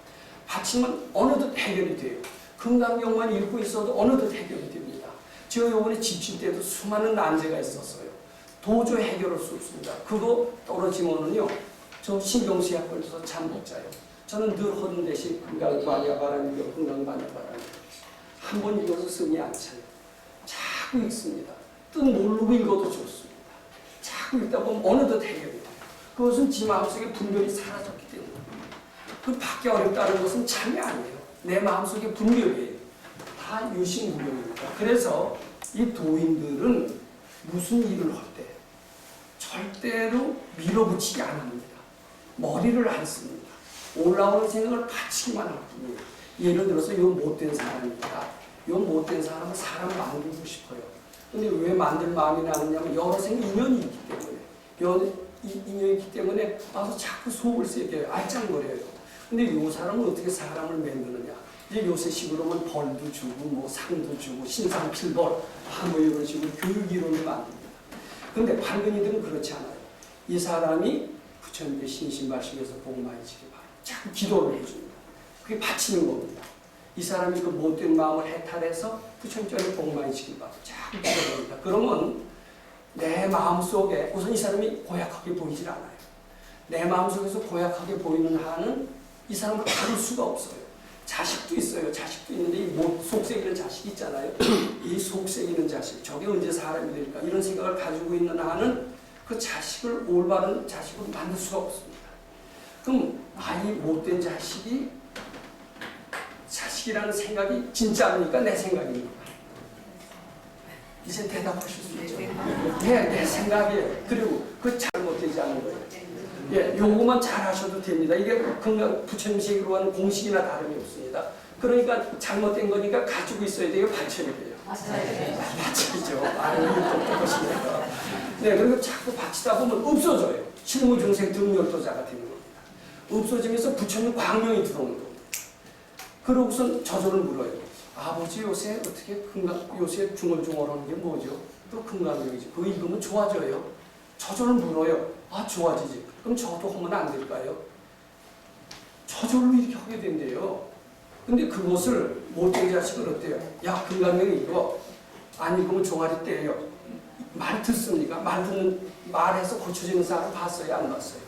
바치면 어느덧 해결이 돼요. 금강경만 읽고 있어도 어느덧 해결이 됩니다. 제가 이번에 집칠 때도 수많은 난제가 있었어요. 도저히 해결할 수 없습니다. 그거 떨어지면은요, 저 신경수약 걸려서 잠 못 자요. 저는 늘 하는 대신 금강반야바라는 금강반야바라는 한 번 읽어서 성이 안 차요. 자꾸 읽습니다. 뜻 모르고 읽어도 좋습니다. 자꾸 읽다 보면 어느덧 해결이 돼요. 그것은 지 마음속에 분별이 사라졌기 때문에. 그 받기 어렵다는 것은 참이 아니에요. 내 마음속에 분별이에요. 다 유심무명입니다. 그래서 이 도인들은 무슨 일을 할 때 절대로 밀어붙이지 않습니다. 머리를 안 씁니다. 올라오는 생각을 바치기만 할 뿐이에요. 예를 들어서 이 못된 사람입니다. 이 못된 사람은 사람 만들고 싶어요. 근데 왜 만들 마음이 나느냐면 여러 생 인연이 있기 때문에 인연이 있기 때문에 와서 자꾸 속을 새겨요. 알짱거려요. 근데 이 사람은 어떻게 사람을 만드느냐? 이제 요새식으로는 벌도 주고 뭐 상도 주고 신상필벌 뭐 이런 식으로 교육 이론을 만듭니다. 근데 밝은이들은 그렇지 않아요. 이 사람이 부처님께 신신발식에서 복 많이 지게 바라요. 자꾸 기도를 해줍니다. 그게 바치는 겁니다. 이 사람이 그 못된 마음을 해탈해서 부처님께 복 많이 지게 바라요. 자꾸 기도합니다. 그러면 내 마음속에 우선 이 사람이 고약하게 보이질 않아요. 내 마음속에서 고약하게 보이는 한은 이 사람을 다룰 수가 없어요. 자식도 있어요. 자식도 있는데 이 속색이는 자식이 있잖아요. 이 속색이는 자식, 저게 언제 사람이 될까? 이런 생각을 가지고 있는 한은 그 자식을 올바른 자식으로 만들 수가 없습니다. 그럼 이 못된 자식이라는 생각이 진짜입니까? 내 생각입니까? 이제 대답하실 수 있죠. 내 생각이에요. 그리고 그 잘못되지 않은 거예요. 예, 요거만 잘 하셔도 됩니다. 이게 부처님식으로 하는 공식이나 다름이 없습니다. 그러니까 잘못된 거니까 가지고 있어야 돼요. 바쳐야 돼요. 바치죠. 이거 똑똑하시네요. 네, 그리고 자꾸 바치다 보면 없어져요. 실무중생 등열도자가 되는 겁니다. 없어지면서 부처님 광명이 들어오는 겁니다. 그러고선 저절을 물어요. 아버지 요새 어떻게 요새 중얼중얼하는 게 뭐죠? 또 금강경이지. 그거 읽으면 좋아져요. 저절을 물어요. 좋아지지. 그럼 저도 하면 안 될까요? 저절로 이렇게 하게 된대요. 근데 그것을 못된 자식은 어때요? 야, 금강경 읽어. 안 읽으면 종아리 떼요. 말 듣습니까? 말해서 고쳐지는 사람 봤어요? 안 봤어요?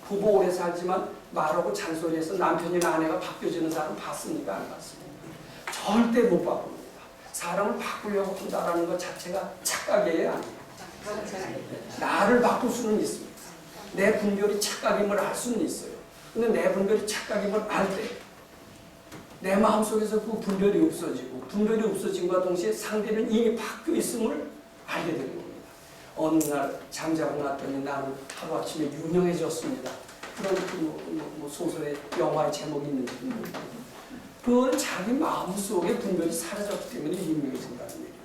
부부 오래 살지만 말하고 잔소리해서 남편이나 아내가 바뀌어지는 사람 봤습니까? 안 봤습니까? 절대 못 바꿉니다. 사람을 바꾸려고 한다는 것 자체가 착각이에요? 아니에요? 나를 바꿀 수는 있습니다. 내 분별이 착각임을 알 수는 있어요. 근데 내 분별이 착각임을 알 때 내 마음속에서 그 분별이 없어지고 분별이 없어짐과 동시에 상대는 이미 바뀌어 있음을 알게 되는 겁니다. 어느 날 잠자고 났더니 나는 하루아침에 유명해졌습니다. 그런 소설의 영화의 제목이 있는데 그건 자기 마음속에 분별이 사라졌기 때문에 유명해진다는 얘기예요.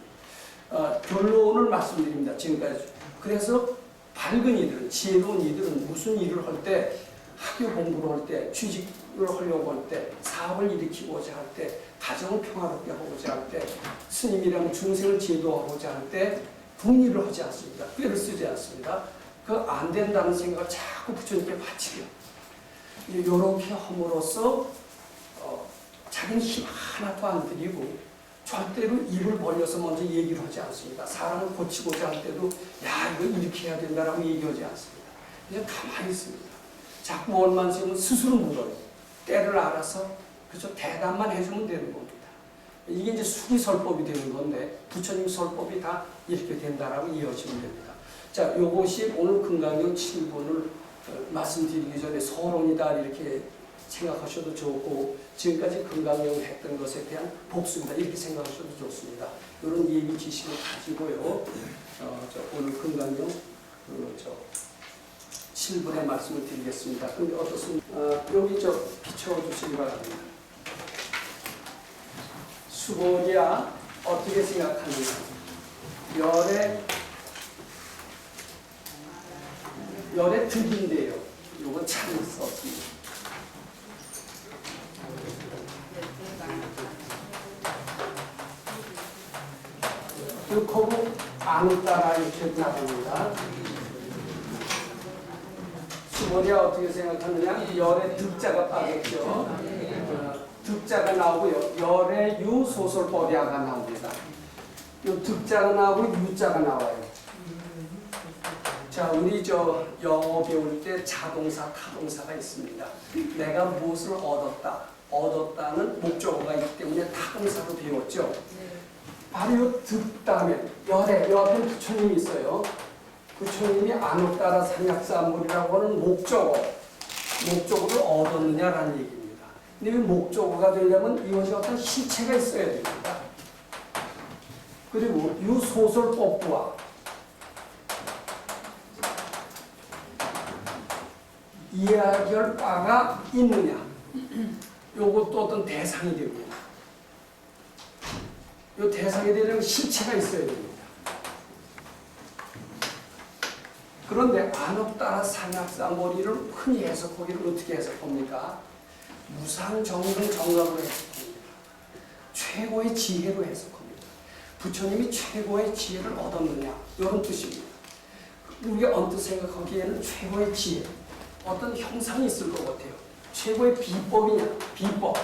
결론을 말씀드립니다. 지금까지. 그래서 밝은 이들은, 지혜로운 이들은 무슨 일을 할 때, 학교 공부를 할 때, 취직을 하려고 할 때, 사업을 일으키고자 할 때, 가정을 평화롭게 하고자 할 때, 스님이라는 중생을 제도하고자 할 때 분리를 하지 않습니다. 꾀를 쓰지 않습니다. 그 안 된다는 생각을 자꾸 부처님께 바치려. 이렇게 함으로써 자기는 힘 하나도 안 들이고 절대로 입을 벌려서 먼저 얘기를 하지 않습니다. 사람을 고치고자 할 때도 야 이거 이렇게 해야 된다라고 얘기하지 않습니다. 그냥 가만히 있습니다. 자꾸 원만 세우면 스스로 물어요. 때를 알아서 그죠 대답만 해주면 되는 겁니다. 이게 이제 수기설법이 되는 건데 부처님 설법이 다 이렇게 된다라고 이해하시면 됩니다. 자, 요것이 오늘 금강경 7번을 말씀드리기 전에 서론이다 이렇게 생각하셔도 좋고 지금까지 금강경 했던 것에 대한 복수입니다. 이렇게 생각하셔도 좋습니다. 이런 예비 지식을 가지고요. 오늘 금강경 7번의 말씀을 드리겠습니다. 근데 어떻습니까? 여기 비춰주시기 바랍니다. 수보리야 어떻게 생각하느냐? 열의 득인데요. 요거 참 썼습니다. 득하고 안을 따라 이렇게 나갑니다. 수보리야 어떻게 생각하느냐? 열의 득자가 빠졌죠. 득자가 나오고요. 열의 유소설법야가 나옵니다. 요 득자가 나오고 유자가 나와요. 자, 우리 영어 배울 때 자동사, 타동사가 있습니다. 내가 무엇을 얻었다. 얻었다는 목적어가 있기 때문에 타동사로 배웠죠. 바로 요 득 다음에 열에 옆에 부처님이 있어요. 부처님이 안을 따라 삼약사물이라고 하는 목적어를 얻었느냐라는 얘기입니다. 근데 이 목적어가 되려면 이것이 어떤 실체가 있어야 됩니다. 그리고 이 소설법부와 이야기할 바가 있느냐. 요것도 어떤 대상이 됩니다. 이 대상이 되려면 실체가 있어야 됩니다. 그런데 안업 따라 삼약사머리를 흔히 해석하기를 어떻게 해석합니까? 무상정등 정각으로 해석합니다. 최고의 지혜로 해석합니다. 부처님이 최고의 지혜를 얻었느냐 이런 뜻입니다. 우리가 언뜻 생각하기에는 최고의 지혜 어떤 형상이 있을 것 같아요. 최고의 비법이냐? 비법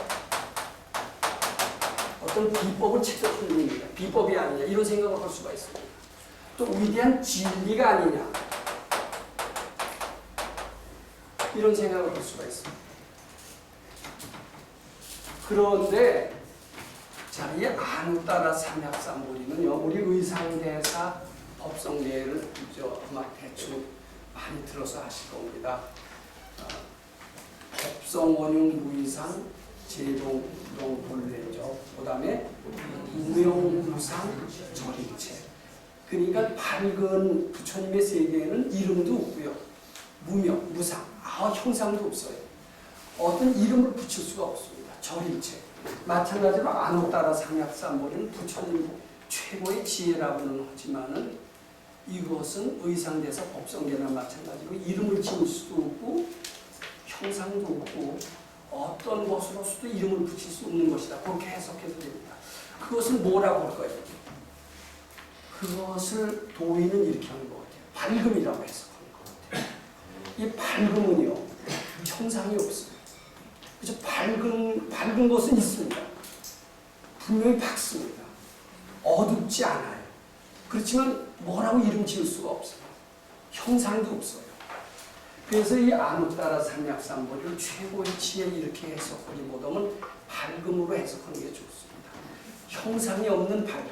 어떤 비법을 채택하는 겁니다. 비법이 아니냐 이런 생각을 할 수가 있습니다. 또 위대한 진리가 아니냐 이런 생각을 할 수가 있습니다. 그런데 자, 이 안을 따라 삼약삼보리는요, 우리 의상대사 법성대를 아마 대충 많이 들어서 아실 겁니다. 법성원용 무의상 제동동 본래죠. 그 다음에 무명무상 절일체. 그러니까 밝은 부처님의 세계에는 이름도 없고요. 무명, 무상, 형상도 없어요. 어떤 이름을 붙일 수가 없습니다. 절일체. 마찬가지로 안을 따라 삼약삼보리는 부처님 최고의 지혜라고는 하지만은 이것은 의상대사 법성계나 마찬가지로 이름을 지을 수도 없고 형상도 없고 어떤 것으로서도 이름을 붙일 수 없는 것이다. 그렇게 해석해도 됩니다. 그것은 뭐라고 할까요? 그것을 도인은 이렇게 하는 것 같아요. 밝음이라고 해석하는 것 같아요. 이 밝음은요, 형상이 없어요. 그래서 밝은 것은 있습니다. 분명히 밝습니다. 어둡지 않아요. 그렇지만 뭐라고 이름 지을 수가 없어요. 형상도 없어요. 그래서 이 안을 따라 삼약삼보리를 최고의 지혜 이렇게 해석하기보다는 밝음으로 해석하는 게 좋습니다. 형상이 없는 밝음,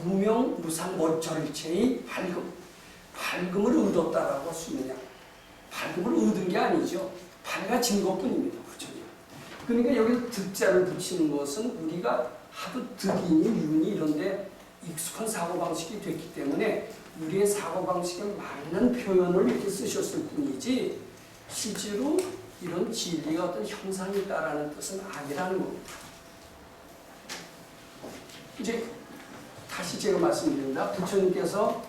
무명, 무상, 절일체의 밝음, 밝음을 얻었다라고 할 수 있느냐? 밝음을 얻은 게 아니죠. 밝아진 것뿐입니다. 부처님. 그러니까 여기 득자를 붙이는 것은 우리가 하도 득이니 윤이 이런데 익숙한 사고방식이 됐기 때문에 우리의 사고방식에 맞는 표현을 이렇게 쓰셨을 뿐이지 실제로 이런 진리가 어떤 형상이 있다라는 뜻은 아니라는 겁니다. 이제 다시 제가 말씀드립니다. 부처님께서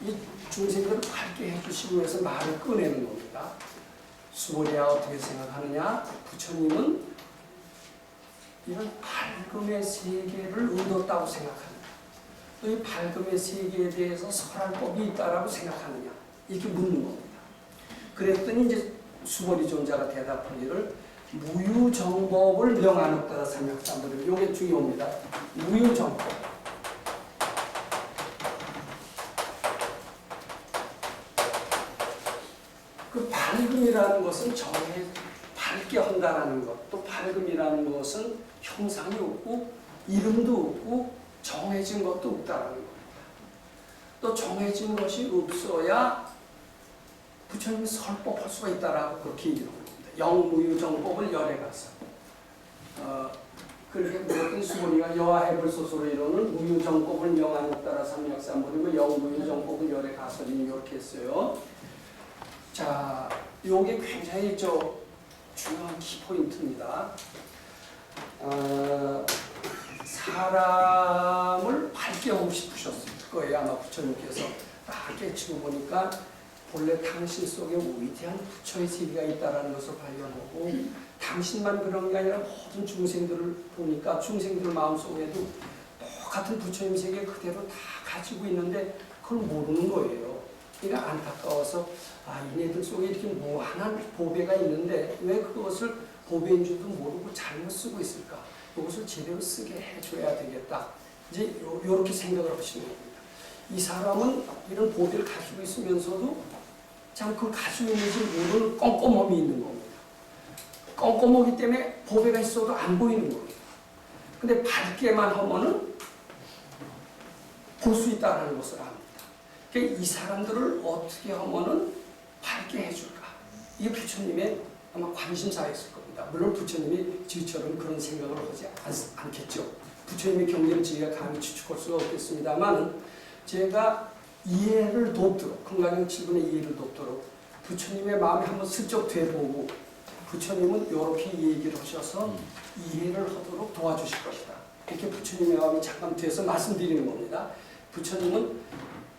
이 중생들을 밝게 해주시기 위해서 말을 꺼내는 겁니다. 수보리야 어떻게 생각하느냐? 부처님은 이런 밝음의 세계를 얻었다고 생각합니다. 또 이 밝음의 세계에 대해서 설할 법이 있다라고 생각하느냐? 이렇게 묻는 겁니다. 그랬더니 이제 수보리 존자가 대답하기를 무유정법을 명하였다라 삼약삼보리. 요게 중요합니다. 무유정법. 그 밝음이라는 것은 밝게 한다라는 것, 또 밝음이라는 것은 형상이 없고 이름도 없고 정해진 것도 없다라는 겁니다. 또 정해진 것이 없어야 부처님이 설법할 수가 있다라고 그렇게 얘기하는 겁니다. 영무유정법을 열에 가서 그렇게 무엇든 수보리가 여하해불소소로 이루는 무유정법을 명하는 따라 삼약삼보리고 영무유정법을 열에 가서니 이렇게 했어요. 자, 요게 굉장히 중요한 키포인트입니다. 사람을 밝게 하고 싶으셨을 거예요. 아마 부처님께서 딱 깨치고 보니까 본래 당신 속에 위대한 부처의 세계가 있다는 것을 발견하고 당신만 그런 게 아니라 모든 중생들을 보니까 중생들 마음속에도 똑같은 부처님 세계 그대로 다 가지고 있는데 그걸 모르는 거예요. 그러니까 안타까워서 이네들 속에 이렇게 무한한 보배가 있는데 왜 그것을 보배인 줄도 모르고 잘못 쓰고 있을까? 이것을 제대로 쓰게 해줘야 되겠다. 이제 이렇게 생각을 하시는 겁니다. 이 사람은 이런 보배를 가지고 있으면서도 참 그 가지고 있는지 모르는 껌껌함이 있는 겁니다. 껌껌하기 때문에 보배가 있어도 안 보이는 겁니다. 근데 밝게만 하면은 볼 수 있다는 것을 압니다. 그러니까 이 사람들을 어떻게 하면은 밝게 해줄까? 이게 부처님의 아마 관심사였을 겁니다. 물론 부처님이 저희처럼 그런 생각을 하지 않겠죠. 부처님의 경계를 저희가 감히 추측할 수가 없겠습니다만 제가 이해를 돕도록 금강경 7분의 이해를 돕도록 부처님의 마음에 한번 슬쩍 되보고 부처님은 이렇게 얘기를 하셔서 이해를 하도록 도와주실 것이다. 이렇게 부처님의 마음이 잠깐 돼서 말씀드리는 겁니다. 부처님은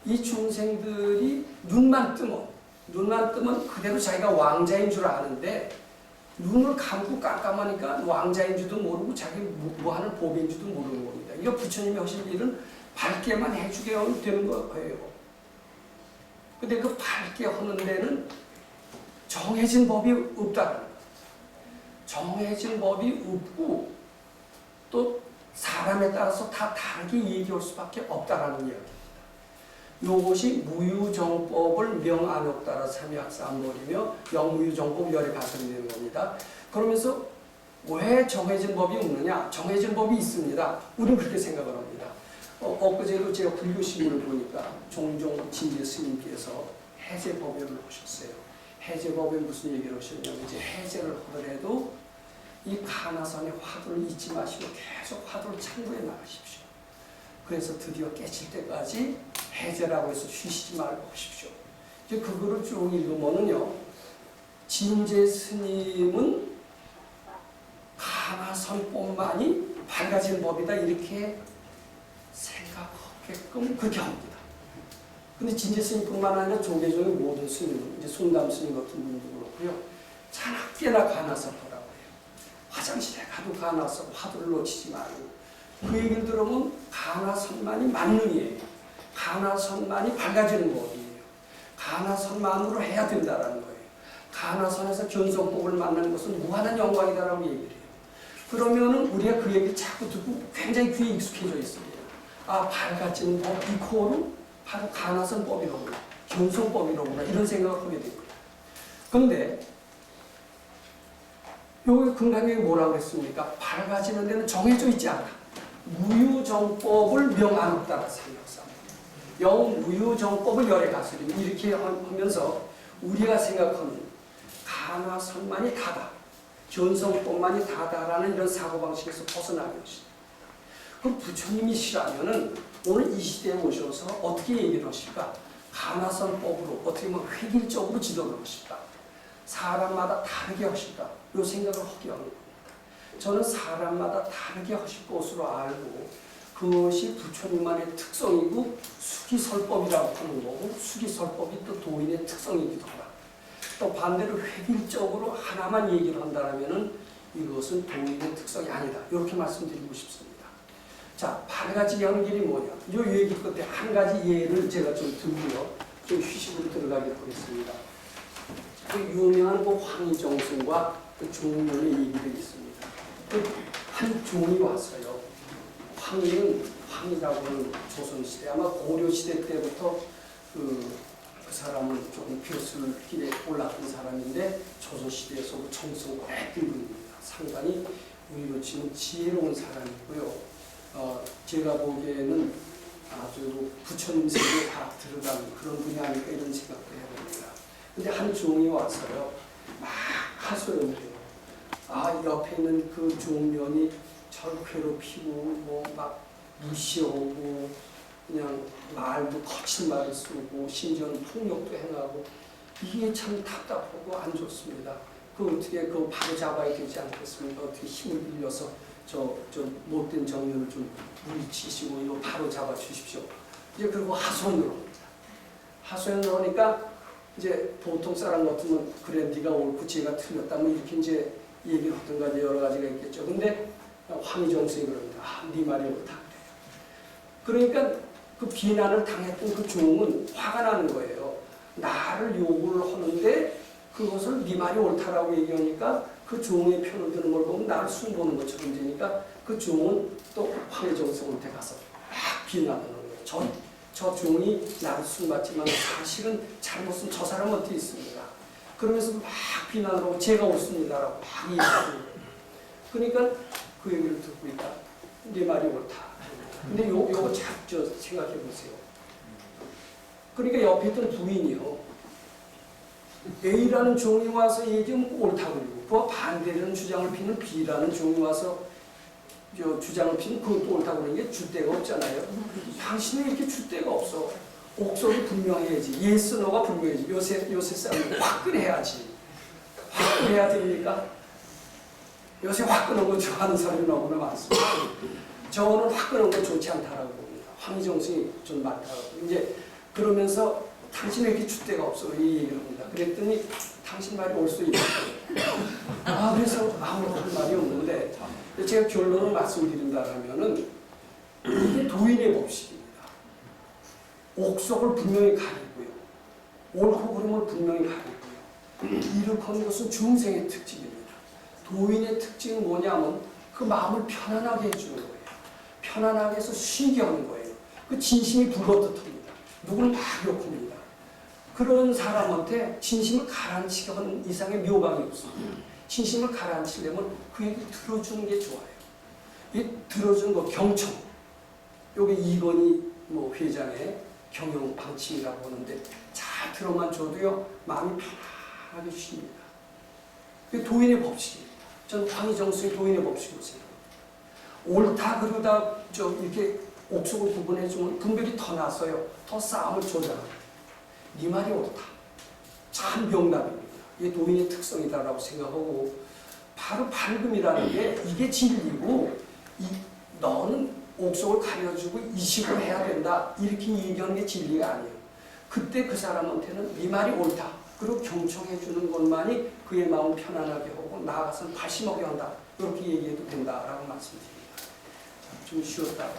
이 중생들이 눈만 뜨면 그대로 자기가 왕자인 줄 아는데 눈을 감고 깜깜하니까 왕자인 줄도 모르고 자기 뭐하는 법인 줄도 모르는 겁니다. 이거 부처님이 하신 일은 밝게만 해주게 되는 거예요. 근데 그 밝게 하는 데는 정해진 법이 없다는 거예요. 정해진 법이 없고 또 사람에 따라서 다 다르게 얘기할 수밖에 없다라는 이야기입니다. 이것이 무유정법을 명안옥 따라 삼약삼보리며 영무유정법 열에 가설되는 겁니다. 그러면서 왜 정해진 법이 없느냐? 정해진 법이 있습니다. 우리는 그렇게 생각을 합니다. 엊그제도 제가 불교신문을 보니까 종종 진제 스님께서 해제법회를 하셨어요. 해제법에 무슨 얘기를 하셨냐면 이제 해제를 하더라도 이 가나선의 화두를 잊지 마시고 계속 화두를 참고해 나가십시오. 그래서 드디어 깨칠 때까지 해제라고 해서 쉬시지 말고 하십시오. 이제 그거를 쭉 읽으면은요, 진제 스님은 가나선법만이 밝아진 법이다 이렇게 생각하게끔 그렇게 합니다. 근데 진제 스님뿐만 아니라 조계종의 모든 스님, 이제 손담 스님 같은 분도 그렇고요, 자나깨나 가나선 하라고 해요. 화장실에 가도 가나선 화두를 놓치지 말고. 그 얘기를 들으면 가나선만이 만능이에요. 가나선만이 밝아지는 법이에요. 가나선만으로 해야 된다는 거예요. 가나선에서 견성법을 만나는 것은 무한한 영광이다라고 얘기를 해요. 그러면은 우리가 그 얘기 자꾸 듣고 굉장히 귀에 익숙해져 있습니다. 밝아지는 법 이코는 바로 가나선 법이로구나, 견성법이로구나 이런 생각을 하게 됩니다. 그런데 여기 금강경에 뭐라고 했습니까? 밝아지는 데는 정해져 있지 않다. 무유정법을 명안옥 따라 삼약삼. 영무유정법을 열에 가서리. 이렇게 하면서 우리가 생각하는 가나선만이 다다, 견성법만이 다다라는 이런 사고방식에서 벗어나는 것이다. 그럼 부처님이시라면은 오늘 이 시대에 오셔서 어떻게 얘기를 하실까? 가나선법으로 어떻게 보면 획일적으로 지도를 하실까? 사람마다 다르게 하실까? 이 생각을 하게 하는 겁니다. 저는 사람마다 다르게 하실 것으로 알고 그것이 부처님만의 특성이고 수기설법이라고 하는 거고 수기설법이 또 도인의 특성이기도 하다. 또 반대로 획일적으로 하나만 얘기를 한다면은 이것은 도인의 특성이 아니다. 이렇게 말씀드리고 싶습니다. 자, 8가지 양길이 뭐냐? 이 얘기 끝에 한 가지 예를 제가 좀 들고요. 좀 휴식으로 들어가도록 하겠습니다. 그 유명한 그 황희정승과 그 종묘의 얘기들이 있습니다. 그 한 종이 왔어요. 황이라고 하는 조선시대, 아마 고려시대 때부터 그 사람은 조금 벼슬 길에 올랐던 사람인데 조선시대에서 정성 오래 들고 있습니다. 상당히 우리로 치면 지혜로운 사람이고요. 제가 보기에는 아주 부처님 세계에 다 들어가는 그런 분이 아닐까 이런 생각도 해봅니다. 근데 한 종이 왔어요. 막 하소연을 해요. 옆에 있는 그 종면이 저를 괴롭히고 뭐 막 무시하고 그냥 말도 거친 말을 쓰고 심지어는 폭력도 행하고 이게 참 답답하고 안 좋습니다. 그 어떻게 그 바로 잡아야 되지 않겠습니까? 어떻게 힘을 빌려서 저 못된 정면을 좀 물리치시고 이거 바로 잡아 주십시오. 이제 그리고 하소연을 합니다. 하소연을 하니까 이제 보통 사람 같으면 그래 네가 옳고 제가 틀렸다면 이렇게 이제 얘기를 하든가 여러 가지가 있겠죠. 근데 황희정승이 그럽니다. 네 말이 옳다. 그러니까 그 비난을 당했던 그 종은 화가 나는 거예요. 나를 요구를 하는데 그것을 네 말이 옳다라고 얘기하니까 그 종의 편을 드는 걸 보면 나를 숭보는 것처럼 되니까 그 종은 또 황희정승한테 가서 막 비난하는 거예요. 저 종이 나를 숭봤지만 사실은 잘못은 저 사람한테 있습니다. 그러면서 막 비난을 하고 제가 옳습니다라고 막 얘기하는 거예요. 그러니까 그 얘기를 듣고 있다. 네 말이 옳다. 근데 요거 저 생각해 보세요. 그러니까 옆에 있던 부인이요. A라는 종이 와서 얘기하면 옳다고 그러고 그와 반대되는 주장을 피는 B라는 종이 와서 주장을 피는 그것도 옳다고 그러는 게 줏대가 없잖아요. 당신은 이렇게 줏대가 없어. 옥석이 분명해야지. 예스 노가 분명해야지. 요새 사람은 화끈해야지. 화끈해야 됩니까? 요새 화끈한 거 좋아하는 사람이 너무나 많습니다. 저는 화끈한 거 좋지 않다라고 봅니다. 황희정승이 좀 많다고. 이제 그러면서 당신 왜 이렇게 줏대가 없어? 이 얘기를 합니다. 그랬더니 당신 말이 올 수 있다. 그래서 아무런 할 말이 없는데 제가 결론을 말씀드린다면은 이게 도인의 법칙입니다. 옥석을 분명히 가리고요. 옳고 그름을 분명히 가리고요. 이룩한 것은 중생의 특징입니다. 도인의 특징은 뭐냐면 그 마음을 편안하게 해주는 거예요. 편안하게 해서 쉬게 하는 거예요. 그 진심이 불어듯합니다. 누구는 다 욕합니다. 그런 사람한테 진심을 가라앉히게 하는 이상의 묘방이 없습니다. 진심을 가라앉히려면 그 얘기를 들어주는 게 좋아요. 이 들어주는 거 경청. 요게 이건희 회장의 경영 방침이라고 하는데 잘 들어만 줘도요 마음이 편하게 쉽니다. 그게 도인의 법칙입니다. 저는 황희정승의 도인의 법칙으로 생각합니다. 옳다 그러다 이렇게 옥석을 구분해주면 분별이 더 나서요. 더 싸움을 조절합니다. 네 말이 옳다. 참 명답입니다. 이게 도인의 특성이다라고 생각하고 바로 밝음이라는 게 이게 진리고 너는 옥석을 가려주고 이식을 해야 된다. 이렇게 얘기하는 게 진리가 아니에요. 그때 그 사람한테는 네 말이 옳다. 그리고 경청해 주는 것만이 그의 마음을 편안하게 하고 나아가서는 발심하게 한다. 이렇게 얘기해도 된다라고 말씀드립니다. 좀 쉬었다가